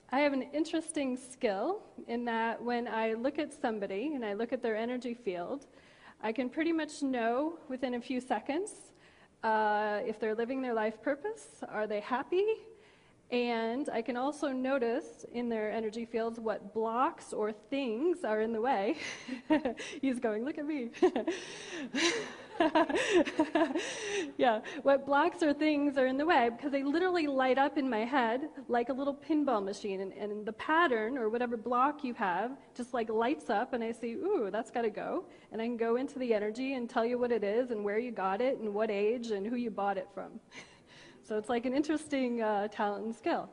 I have an interesting skill in that when I look at somebody and I look at their energy field, I can pretty much know within a few seconds if they're living their life purpose, are they happy, and I can also notice in their energy fields what blocks or things are in the way. He's going, look at me. Yeah, what blocks or things are in the way, because they literally light up in my head like a little pinball machine, and the pattern or whatever block you have just like lights up, and I see, ooh, that's got to go, and I can go into the energy and tell you what it is and where you got it and what age and who you bought it from. So it's like an interesting talent and skill.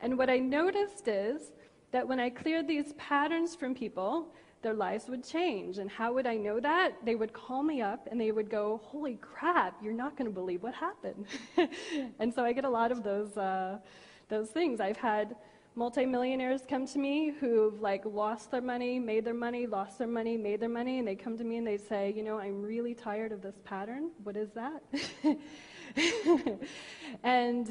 And what I noticed is that when I cleared these patterns from people, their lives would change. And how would I know that? They would call me up and they would go, holy crap, you're not going to believe what happened. And so I get a lot of those things. I've had multimillionaires come to me who've like lost their money, made their money, lost their money, made their money, and they come to me and they say, you know, I'm really tired of this pattern. What is that? And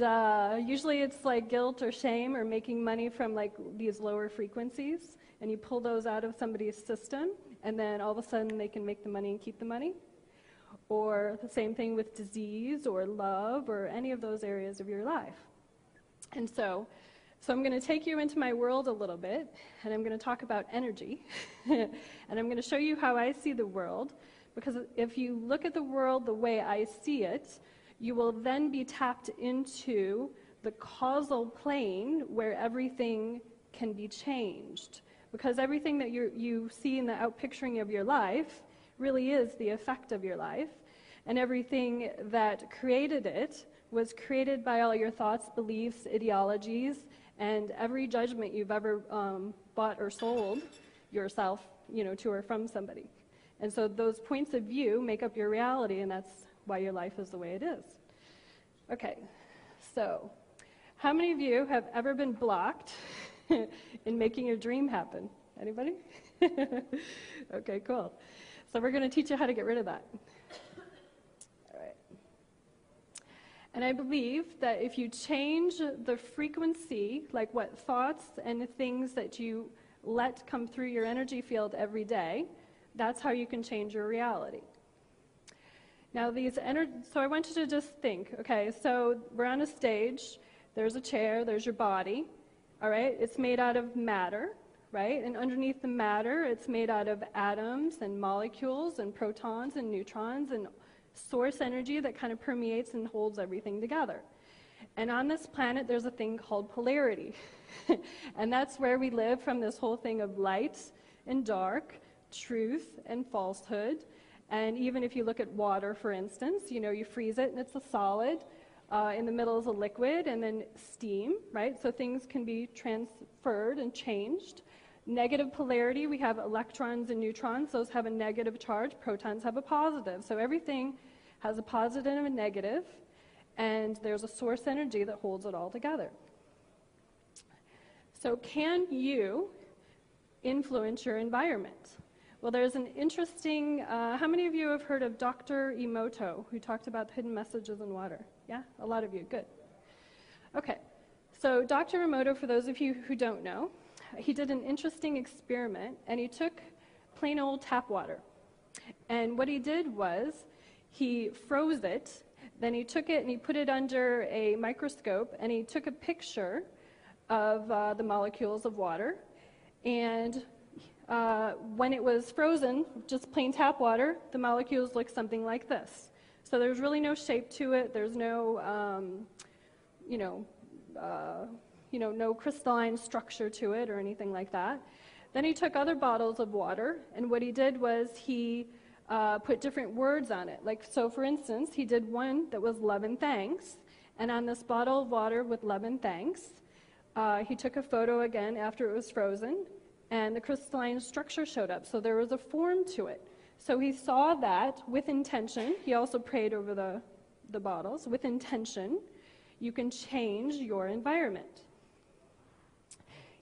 usually it's like guilt or shame or making money from like these lower frequencies, and you pull those out of somebody's system, and then all of a sudden they can make the money and keep the money. Or the same thing with disease or love or any of those areas of your life. And so I'm going to take you into my world a little bit, and I'm going to talk about energy, and I'm going to show you how I see the world, because if you look at the world the way I see it, you will then be tapped into the causal plane where everything can be changed. Because everything that you see in the outpicturing of your life really is the effect of your life, and everything that created it was created by all your thoughts, beliefs, ideologies, and every judgment you've ever bought or sold yourself, you know, to or from somebody. And so those points of view make up your reality, and that's why your life is the way it is. Okay, so how many of you have ever been blocked in making your dream happen? Anybody? Okay, cool. So we're going to teach you how to get rid of that. All right. And I believe that if you change the frequency, like what thoughts and things that you let come through your energy field every day, that's how you can change your reality. Now so I want you to just think, okay, so we're on a stage, there's a chair, there's your body, all right? It's made out of matter, right? And underneath the matter, it's made out of atoms and molecules and protons and neutrons and source energy that kind of permeates and holds everything together. And on this planet, there's a thing called polarity. And that's where we live from this whole thing of light and dark, truth and falsehood. And even if you look at water, for instance, you know, you freeze it and it's a solid. In the middle is a liquid, and then steam, right? So things can be transferred and changed. Negative polarity, we have electrons and neutrons. Those have a negative charge. Protons have a positive. So everything has a positive and a negative, and there's a source energy that holds it all together. So can you influence your environment? Well, there's an interesting, how many of you have heard of Dr. Emoto, who talked about hidden messages in water? Yeah, a lot of you, good. Okay, so Dr. Emoto, for those of you who don't know, he did an interesting experiment, and he took plain old tap water. And what he did was he froze it, then he took it and he put it under a microscope, and he took a picture of the molecules of water, and when it was frozen, just plain tap water, the molecules look something like this. So there's really no shape to it. There's no, no crystalline structure to it or anything like that. Then he took other bottles of water, and what he did was he put different words on it. Like, so for instance, he did one that was love and thanks, and on this bottle of water with love and thanks, he took a photo again after it was frozen, and the crystalline structure showed up. So there was a form to it. So he saw that with intention. He also prayed over the bottles. With intention, you can change your environment.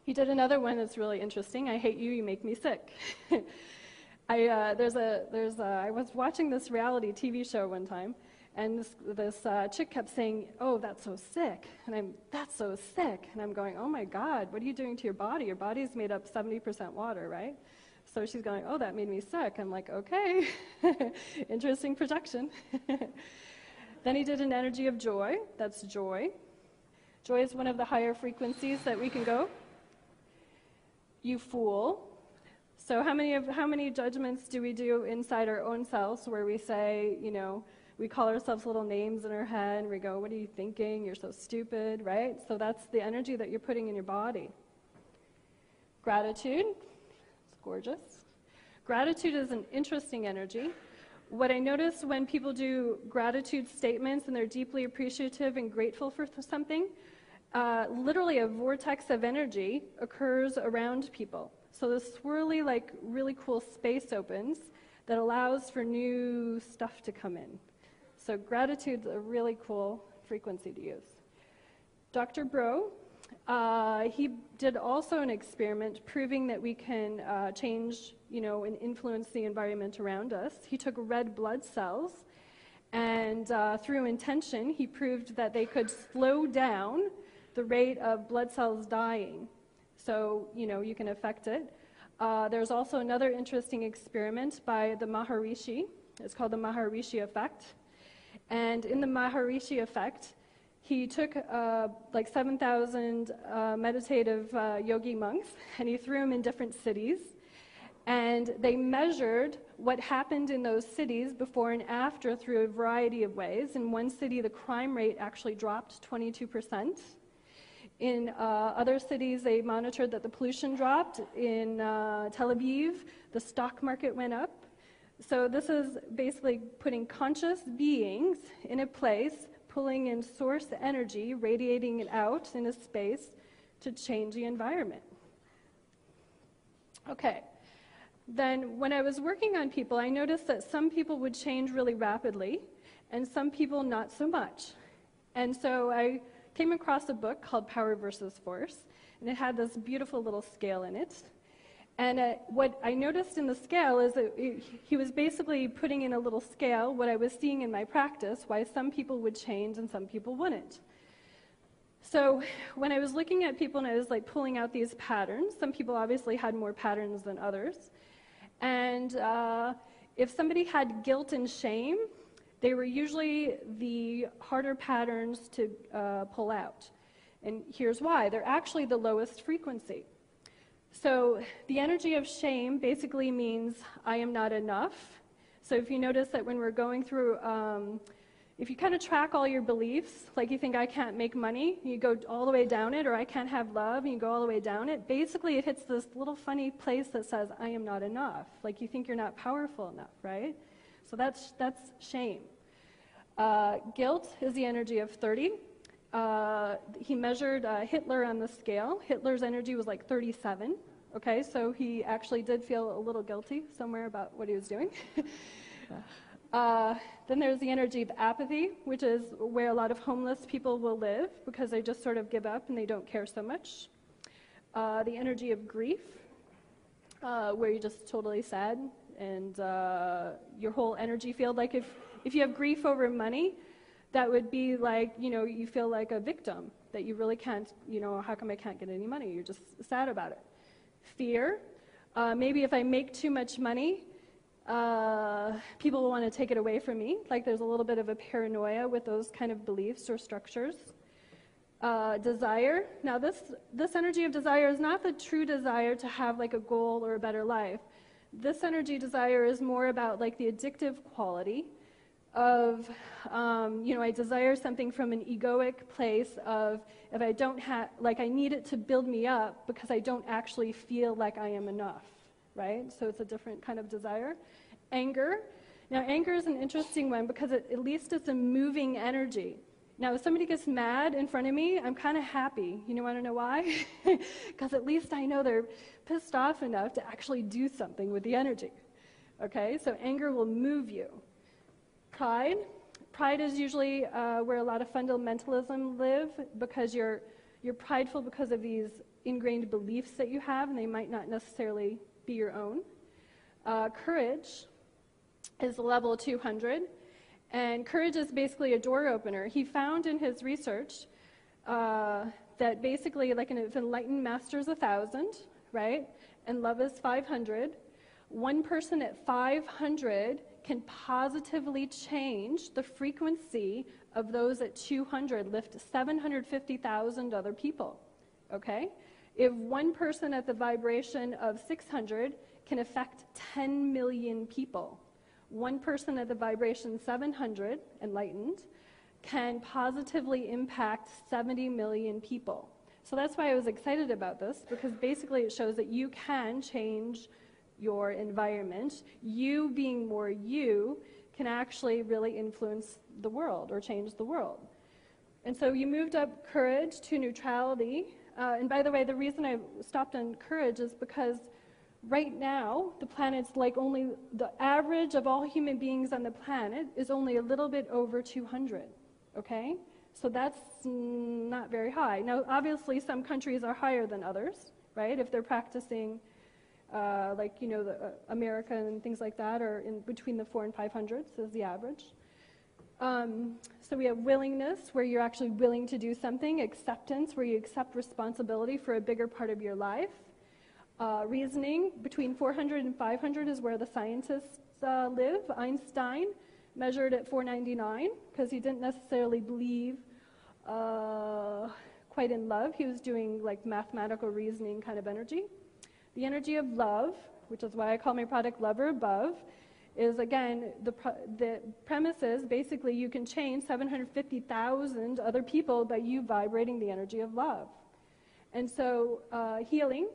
He did another one that's really interesting. I hate you, you make me sick. I was watching this reality TV show one time, And this chick kept saying, "Oh, that's so sick," and "That's so sick," and I'm going, "Oh my God, what are you doing to your body? Your body's made up 70% water, right?" So she's going, "Oh, that made me sick." I'm like, "Okay, interesting projection." Then he did an energy of joy. That's joy. Joy is one of the higher frequencies that we can go. You fool. So how many judgments do we do inside our own selves where we say, we call ourselves little names in our head, and we go, "What are you thinking? You're so stupid," right? So that's the energy that you're putting in your body. Gratitude. It's gorgeous. Gratitude is an interesting energy. What I notice when people do gratitude statements and they're deeply appreciative and grateful for something, literally a vortex of energy occurs around people. So this swirly, really cool space opens that allows for new stuff to come in. So gratitude's a really cool frequency to use. Dr. Bro, he did also an experiment proving that we can change, and influence the environment around us. He took red blood cells, and through intention, he proved that they could slow down the rate of blood cells dying. So, you can affect it. There's also another interesting experiment by the Maharishi. It's called the Maharishi effect. And in the Maharishi effect, he took 7,000 meditative yogi monks, and he threw them in different cities. And they measured what happened in those cities before and after through a variety of ways. In one city, the crime rate actually dropped 22%. In other cities, they monitored that the pollution dropped. In Tel Aviv, the stock market went up. So this is basically putting conscious beings in a place, pulling in source energy, radiating it out in a space to change the environment. Okay. Then when I was working on people, I noticed that some people would change really rapidly, and some people not so much. And so I came across a book called Power versus Force, and it had this beautiful little scale in it. And what I noticed in the scale is that he was basically putting in a little scale what I was seeing in my practice, why some people would change and some people wouldn't. So when I was looking at people and I was pulling out these patterns, some people obviously had more patterns than others. And if somebody had guilt and shame, they were usually the harder patterns to pull out. And here's why. They're actually the lowest frequency. So the energy of shame basically means I am not enough. So if you notice that when we're going through, if you kind of track all your beliefs, like you think I can't make money, you go all the way down it, or I can't have love, and you go all the way down it, basically it hits this little funny place that says I am not enough. Like you think you're not powerful enough, right? So that's shame. Guilt is the energy of 30. He measured Hitler on the scale. Hitler's energy was 37. Okay, so he actually did feel a little guilty somewhere about what he was doing. Then there's the energy of apathy, which is where a lot of homeless people will live because they just sort of give up and they don't care so much. The energy of grief, where you're just totally sad and your whole energy field, if you have grief over money, that would be you feel like a victim, that you really can't, how come I can't get any money? You're just sad about it. Fear, maybe if I make too much money, people will want to take it away from me. There's a little bit of a paranoia with those kind of beliefs or structures. Desire, now this energy of desire is not the true desire to have a goal or a better life. This energy desire is more about the addictive quality of, I desire something from an egoic place of, if I don't have, I need it to build me up because I don't actually feel like I am enough, right? So it's a different kind of desire. Anger. Now, anger is an interesting one because at least it's a moving energy. Now, if somebody gets mad in front of me, I'm kind of happy. You want to know why? Because at least I know they're pissed off enough to actually do something with the energy. Okay, so anger will move you. Pride. Pride is usually where a lot of fundamentalism live because you're prideful because of these ingrained beliefs that you have, and they might not necessarily be your own. Courage is level 200, And courage is basically a door opener. He found in his research that basically, like if enlightened master is 1,000, right, and love is 500, one person at 500 can positively change the frequency of those at 200, lift 750,000 other people, okay? If one person at the vibration of 600 can affect 10 million people, one person at the vibration 700, enlightened, can positively impact 70 million people. So that's why I was excited about this, because basically it shows that you can change your environment. You being more you can actually really influence the world or change the world. And so you moved up courage to neutrality. And by the way, the reason I stopped on courage is because right now, the planet's like only, the average of all human beings on the planet is only a little bit over 200, okay? So that's not very high. Now, obviously, some countries are higher than others, right? If they're practicing, America and things like that, are in between the 400 and 500s is the average. So we have willingness, where you're actually willing to do something. Acceptance, where you accept responsibility for a bigger part of your life. Reasoning, between 400 and 500 is where the scientists live. Einstein measured at 499 because he didn't necessarily believe quite in love. He was doing like mathematical reasoning kind of energy. The energy of love, which is why I call my product Love or Above, is again, the premise is basically you can change 750,000 other people by you vibrating the energy of love. And so healing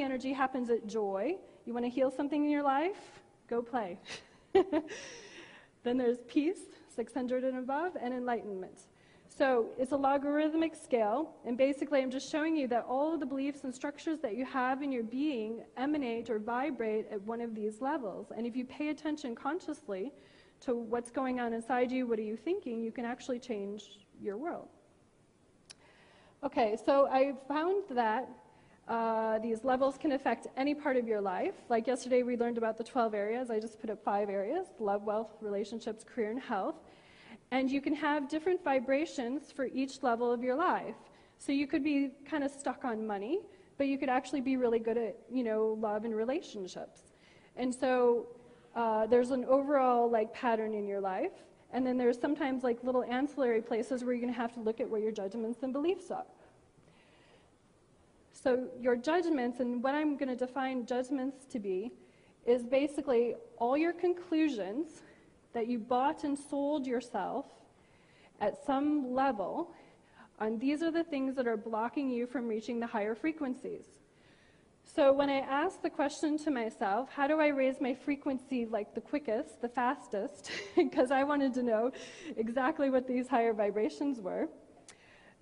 energy happens at joy. You want to heal something in your life? Go play. Then there's peace, 600 and above, and enlightenment. So it's a logarithmic scale, and basically I'm just showing you that all of the beliefs and structures that you have in your being emanate or vibrate at one of these levels. And if you pay attention consciously to what's going on inside you, what are you thinking, you can actually change your world. Okay, so I found that these levels can affect any part of your life. Like yesterday we learned about the 12 areas. I just put up 5 areas: love, wealth, relationships, career, and health. And you can have different vibrations for each level of your life. So you could be kind of stuck on money, but you could actually be really good at, love and relationships. And so there's an overall pattern in your life. And then there's sometimes little ancillary places where you're going to have to look at where your judgments and beliefs are. So your judgments, and what I'm going to define judgments to be, is basically all your conclusions that you bought and sold yourself at some level, and these are the things that are blocking you from reaching the higher frequencies. So when I asked the question to myself, how do I raise my frequency the quickest, the fastest, because I wanted to know exactly what these higher vibrations were,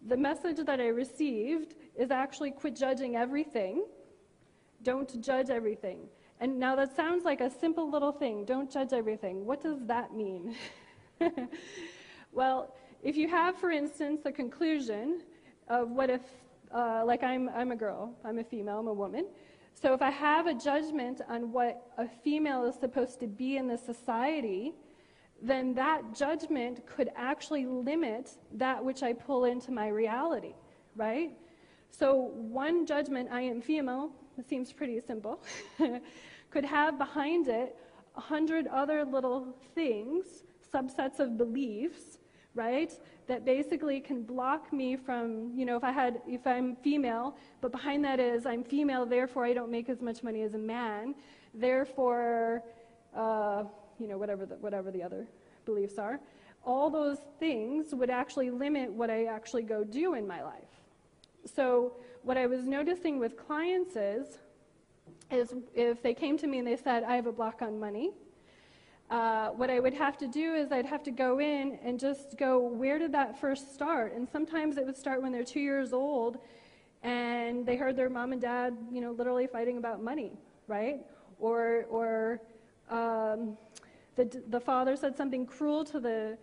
the message that I received is actually quit judging everything. Don't judge everything. And now that sounds like a simple little thing, don't judge everything. What does that mean? Well, if you have, for instance, a conclusion of what if, I'm a girl, I'm a female, I'm a woman. So if I have a judgment on what a female is supposed to be in the society, then that judgment could actually limit that which I pull into my reality, right? So one judgment, I am female, it seems pretty simple, could have behind it 100 other little things, subsets of beliefs, right, that basically can block me from, if I'm female, but behind that is I'm female, therefore I don't make as much money as a man, therefore, whatever the other beliefs are, all those things would actually limit what I actually go do in my life. So what I was noticing with clients is if they came to me and they said, I have a block on money, what I would have to do is I'd have to go in and just go, where did that first start? And sometimes it would start when they're 2 years old and they heard their mom and dad, literally fighting about money, right? Or the father said something cruel to the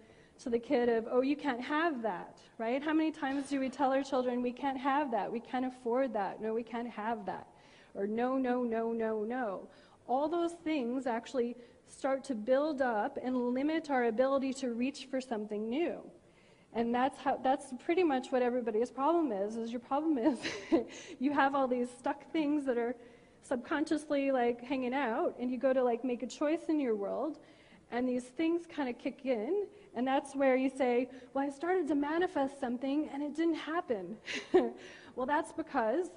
kid of, oh, you can't have that, right? How many times do we tell our children, we can't have that, we can't afford that, no, we can't have that, or no, no, no, no, no. All those things actually start to build up and limit our ability to reach for something new. And that's pretty much what everybody's problem is your problem is you have all these stuck things that are subconsciously like hanging out, and you go to like make a choice in your world, and these things kind of kick in, and that's where you say, well, I started to manifest something and it didn't happen. Well, that's because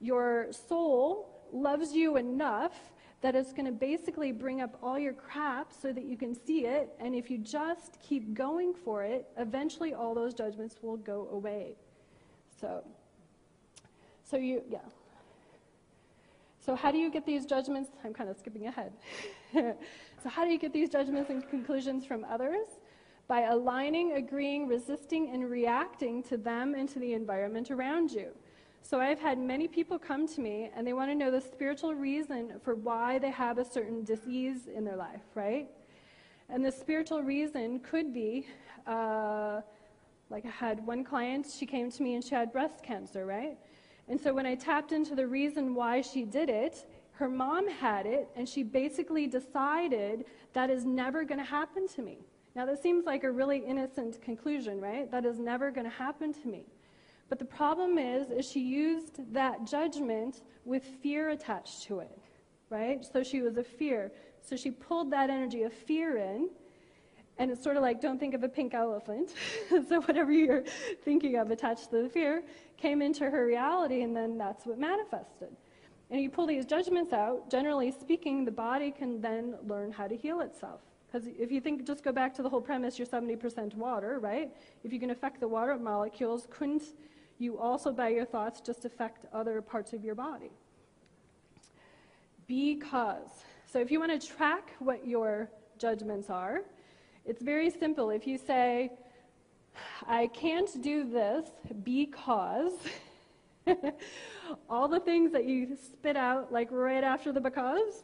your soul loves you enough that it's going to basically bring up all your crap so that you can see it, and if you just keep going for it, eventually all those judgments will go away. So how do you get these judgments? I'm kind of skipping ahead. So how do you get these judgments and conclusions from others? By aligning, agreeing, resisting, and reacting to them and to the environment around you. So I've had many people come to me, and they want to know the spiritual reason for why they have a certain disease in their life, right? And the spiritual reason could be, like I had one client, she came to me and she had breast cancer, right? And so when I tapped into the reason why she did it, her mom had it, and she basically decided that is never going to happen to me. Now that seems like a really innocent conclusion, right? That is never going to happen to me. But the problem is she used that judgment with fear attached to it, right? So she was a fear. So she pulled that energy of fear in, and it's sort of like, don't think of a pink elephant. So whatever you're thinking of attached to the fear came into her reality, and then that's what manifested. And you pull these judgments out, generally speaking, the body can then learn how to heal itself. Because if you think, just go back to the whole premise, you're 70% water, right? If you can affect the water molecules, couldn't you also, by your thoughts, just affect other parts of your body? Because. So if you want to track what your judgments are, it's very simple. If you say, I can't do this because, all the things that you spit out, like right after the because,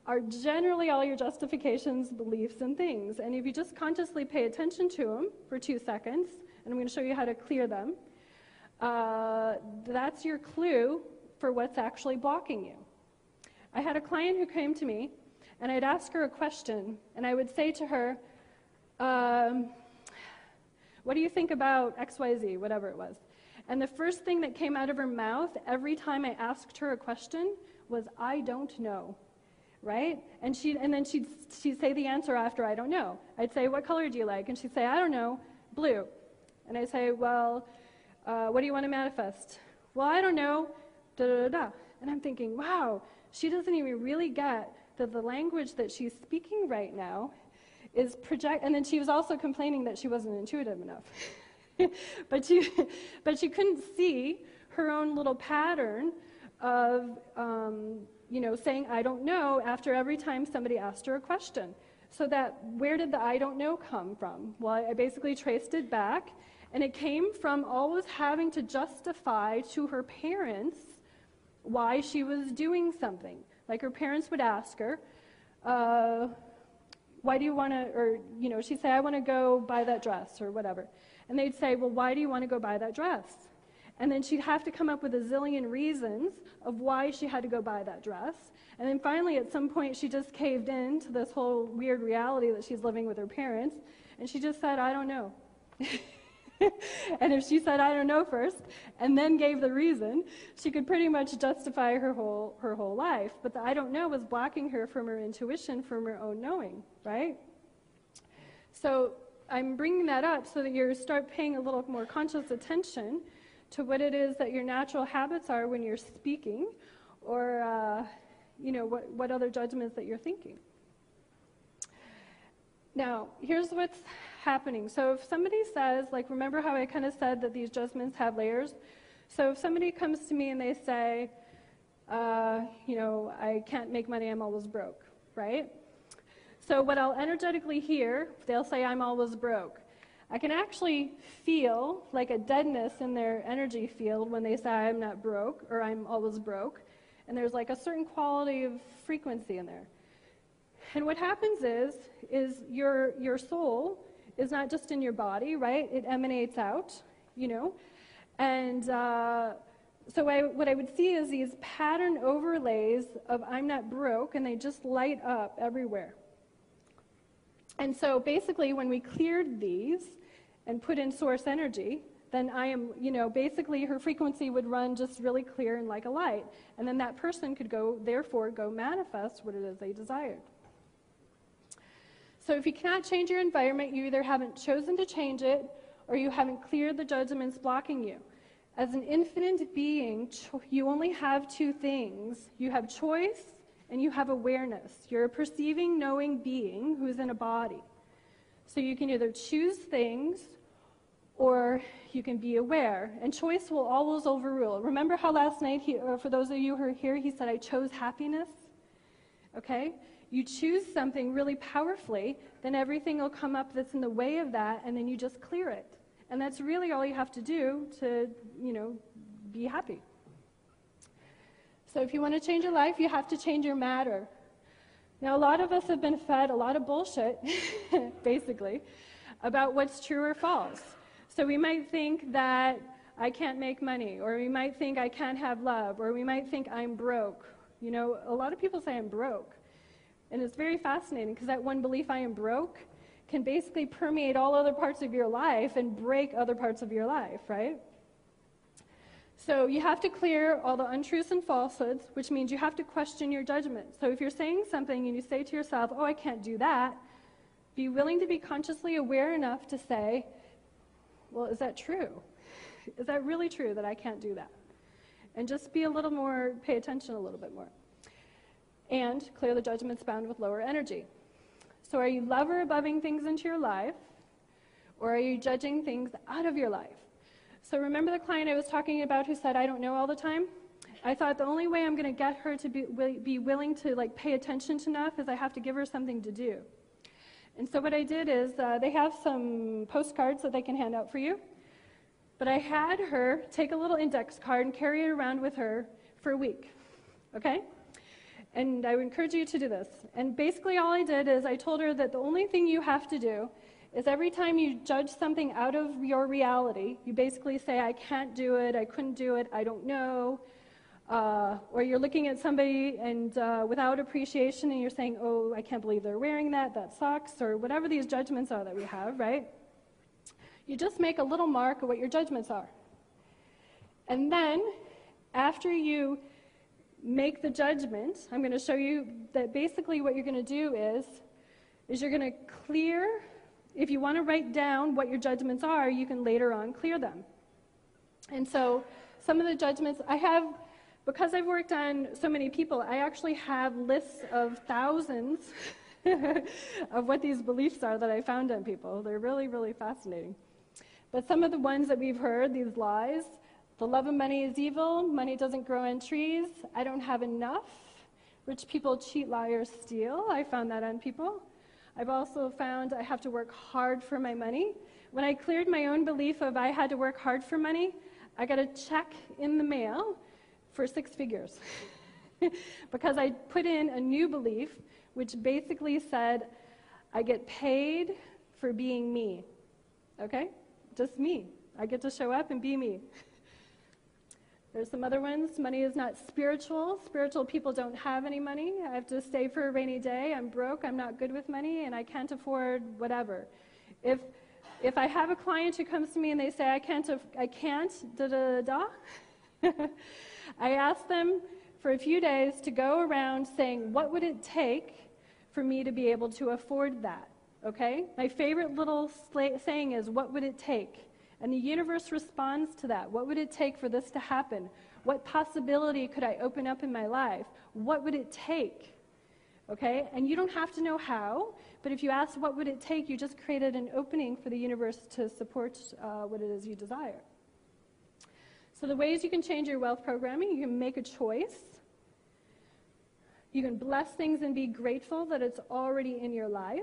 are generally all your justifications, beliefs, and things. And if you just consciously pay attention to them for 2 seconds, and I'm going to show you how to clear them, that's your clue for what's actually blocking you. I had a client who came to me, and I'd ask her a question, and I would say to her, what do you think about XYZ, whatever it was? And the first thing that came out of her mouth every time I asked her a question was, I don't know, right? And then she'd say the answer after, I don't know. I'd say, what color do you like? And she'd say, I don't know, blue. And I'd say, well, what do you want to manifest? Well, I don't know, da-da-da-da. And I'm thinking, wow, she doesn't even really get that the language that she's speaking right now is and then she was also complaining that she wasn't intuitive enough. but she couldn't see her own little pattern of, saying, I don't know, after every time somebody asked her a question. So where did the I don't know come from? Well, I basically traced it back, and it came from always having to justify to her parents why she was doing something. Like her parents would ask her, why do you want to, or, she'd say, I want to go buy that dress or whatever. And they'd say, well, why do you want to go buy that dress? And then she'd have to come up with a zillion reasons of why she had to go buy that dress. And then finally, at some point, she just caved in to this whole weird reality that she's living with her parents. And she just said, I don't know. And if she said, I don't know first, and then gave the reason, she could pretty much justify her whole life. But the I don't know was blocking her from her intuition, from her own knowing, right? So I'm bringing that up so that you start paying a little more conscious attention to what it is that your natural habits are when you're speaking, or what other judgments that you're thinking. Now, here's what's happening. So if somebody says, like, remember how I kind of said that these judgments have layers? So if somebody comes to me and they say, I can't make money, I'm always broke, right? So what I'll energetically hear, they'll say, I'm always broke. I can actually feel like a deadness in their energy field when they say, I'm not broke, or I'm always broke. And there's like a certain quality of frequency in there. And what happens is your soul is not just in your body, right? It emanates out, And so what I would see is these pattern overlays of I'm not broke, and they just light up everywhere. And so basically when we cleared these and put in source energy, then I am, basically her frequency would run just really clear and like a light. And then that person could therefore go manifest what it is they desired. So if you cannot change your environment, you either haven't chosen to change it or you haven't cleared the judgments blocking you. As an infinite being, you only have two things. You have choice and you have awareness. You're a perceiving, knowing being who's in a body. So you can either choose things or you can be aware. And choice will always overrule. Remember how last night, for those of you who are here, he said, I chose happiness? Okay? You choose something really powerfully, then everything will come up that's in the way of that, and then you just clear it. And that's really all you have to do to, be happy. So if you want to change your life, you have to change your matter. Now, a lot of us have been fed a lot of bullshit, basically, about what's true or false. So we might think that I can't make money, or we might think I can't have love, or we might think I'm broke. A lot of people say I'm broke. And it's very fascinating because that one belief, I am broke, can basically permeate all other parts of your life and break other parts of your life, right? So you have to clear all the untruths and falsehoods, which means you have to question your judgment. So if you're saying something and you say to yourself, oh, I can't do that, be willing to be consciously aware enough to say, well, is that true? Is that really true that I can't do that? And just be a little more, pay attention a little bit more. And clear the judgments bound with lower energy. So are you lover aboving things into your life, or are you judging things out of your life? So remember the client I was talking about who said, I don't know all the time? I thought the only way I'm going to get her to be willing to pay attention enough is I have to give her something to do. And so what I did is, they have some postcards that they can hand out for you. But I had her take a little index card and carry it around with her for a week. Okay? And I would encourage you to do this. And basically all I did is I told her that the only thing you have to do is every time you judge something out of your reality, you basically say, I can't do it, I couldn't do it, I don't know. Or you're looking at somebody and without appreciation and you're saying, oh, I can't believe they're wearing that sucks, or whatever these judgments are that we have, right? You just make a little mark of what your judgments are. And then, after you make the judgment, I'm going to show you that basically what you're going to do is you're going to clear. If you want to write down what your judgments are, you can later on clear them. And so some of the judgments I have, because I've worked on so many people, I actually have lists of thousands of what these beliefs are that I found on people. They're really, really fascinating. But some of the ones that we've heard, these lies, the love of money is evil, money doesn't grow on trees, I don't have enough, rich people cheat, lie, or steal. I found that on people. I've also found I have to work hard for my money. When I cleared my own belief of I had to work hard for money, I got a check in the mail for 6 figures. Because I put in a new belief, which basically said, I get paid for being me. Okay? Just me. I get to show up and be me. There's some other ones. Money is not spiritual. Spiritual people don't have any money. I have to save for a rainy day. I'm broke. I'm not good with money, and I can't afford whatever. If I have a client who comes to me and they say, I can't, da-da-da, I ask them for a few days to go around saying, what would it take for me to be able to afford that? Okay? My favorite little saying is, what would it take? And the universe responds to that. What would it take for this to happen? What possibility could I open up in my life? What would it take? Okay? And you don't have to know how, but if you ask what would it take, you just created an opening for the universe to support what it is you desire. So the ways you can change your wealth programming, you can make a choice. You can bless things and be grateful that it's already in your life.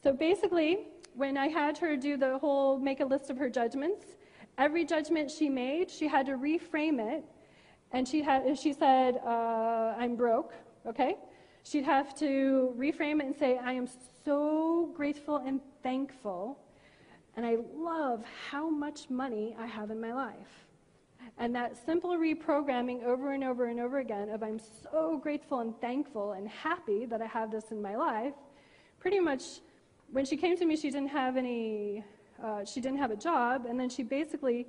So basically, when I had her do the whole make a list of her judgments, every judgment she made, she had to reframe it. And she said, I'm broke, okay? She'd have to reframe it and say, I am so grateful and thankful, and I love how much money I have in my life. And that simple reprogramming over and over and over again of I'm so grateful and thankful and happy that I have this in my life pretty much, when she came to me, she didn't have a job, and then she basically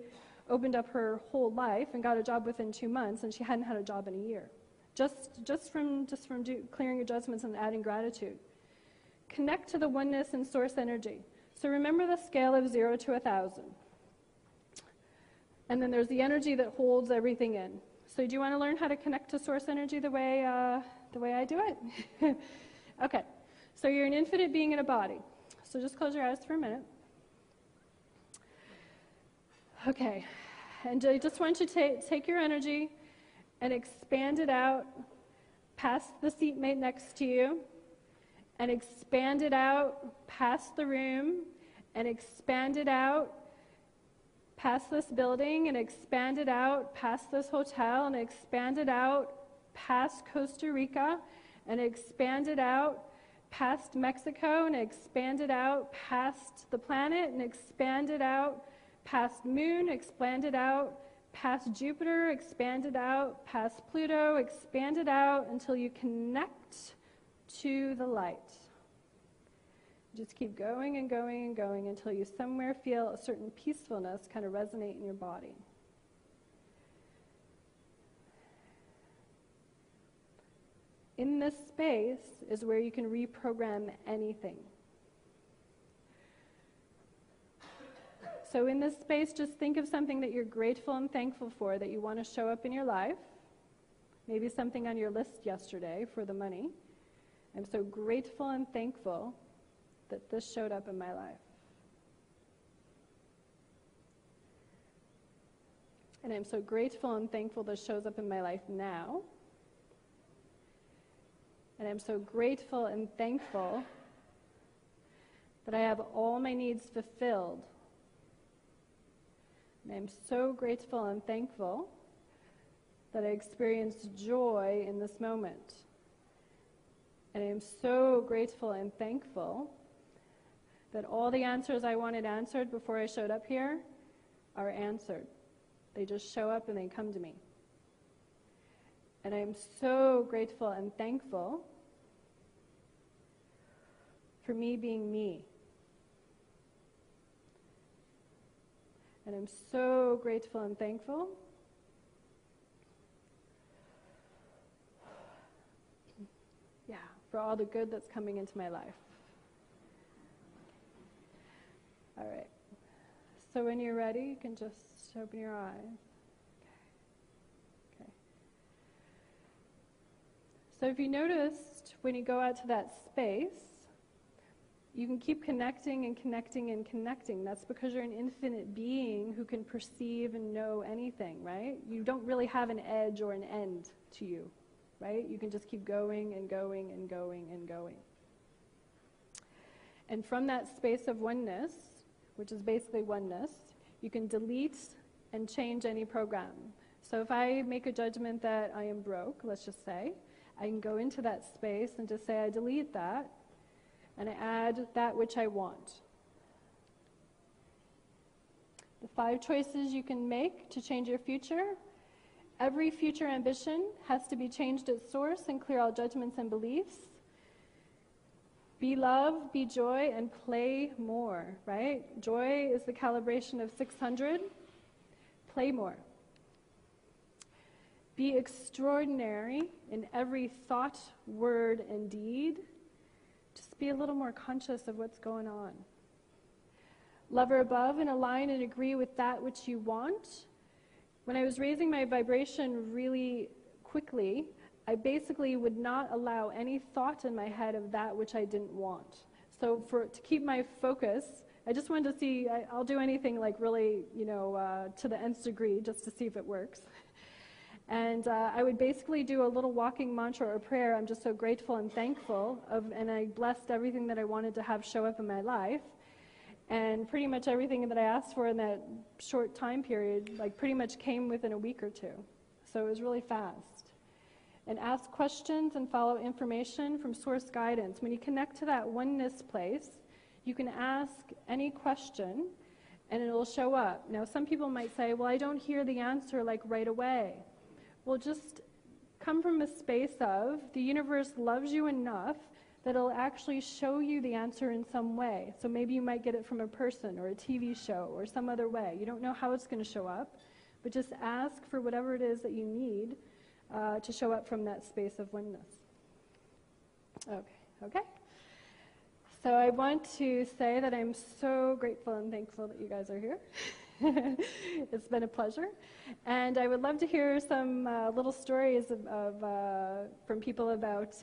opened up her whole life and got a job within 2 months, and she hadn't had a job in a year. Just from clearing your judgments and adding gratitude. Connect to the oneness and source energy. So remember the scale of 0 to 1,000. And then there's the energy that holds everything in. So do you want to learn how to connect to source energy the way I do it? Okay. So you're an infinite being in a body. So just close your eyes for a minute. Okay. And I just want you to take your energy and expand it out past the seatmate next to you, and expand it out past the room, and expand it out past this building, and expand it out past this hotel, and expand it out past Costa Rica, and expand it out past Mexico, and expand it out past the planet, and expand it out past moon, expand it out past Jupiter, expand it out past Pluto, expand it out until you connect to the light. Just keep going and going and going until you somewhere feel a certain peacefulness kind of resonate in your body. In this space is where you can reprogram anything. So in this space, just think of something that you're grateful and thankful for that you want to show up in your life. Maybe something on your list yesterday for the money. I'm so grateful and thankful that this showed up in my life. And I'm so grateful and thankful this shows up in my life now. And I'm so grateful and thankful that I have all my needs fulfilled. And I'm so grateful and thankful that I experienced joy in this moment. And I am so grateful and thankful that all the answers I wanted answered before I showed up here are answered. They just show up and they come to me. And I am so grateful and thankful for me being me. And I'm so grateful and thankful for all the good that's coming into my life. All right. So when you're ready, you can just open your eyes. Okay. So if you noticed, when you go out to that space, you can keep connecting and connecting and connecting. That's because you're an infinite being who can perceive and know anything, right? You don't really have an edge or an end to you, right? You can just keep going and going and going and going. And from that space of oneness, which is basically oneness, you can delete and change any program. So if I make a judgment that I am broke, let's just say, I can go into that space and just say I delete that, and I add that which I want. The 5 choices you can make to change your future. Every future ambition has to be changed at source and clear all judgments and beliefs. Be love, be joy, and play more, right? Joy is the calibration of 600. Play more. Be extraordinary in every thought, word, and deed. Just be a little more conscious of what's going on. Love her above and align and agree with that which you want. When I was raising my vibration really quickly, I basically would not allow any thought in my head of that which I didn't want. So to keep my focus, I just wanted to see, I'll do anything like really, to the nth degree just to see if it works. And I would basically do a little walking mantra or prayer. I'm just so grateful and thankful and I blessed everything that I wanted to have show up in my life. And pretty much everything that I asked for in that short time period, pretty much came within a week or 2. So it was really fast. And ask questions and follow information from source guidance. When you connect to that oneness place, you can ask any question and it will show up. Now, some people might say, well, I don't hear the answer right away. Well, just come from a space of the universe loves you enough that'll actually show you the answer in some way. So maybe you might get it from a person or a TV show or some other way. You don't know how it's going to show up, but just ask for whatever it is that you need to show up from that space of oneness. Okay. So I want to say that I'm so grateful and thankful that you guys are here. It's been a pleasure. And I would love to hear some little stories from people about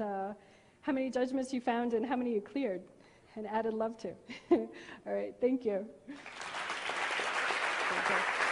how many judgments you found and how many you cleared and added love to. All right, thank you. Thank you.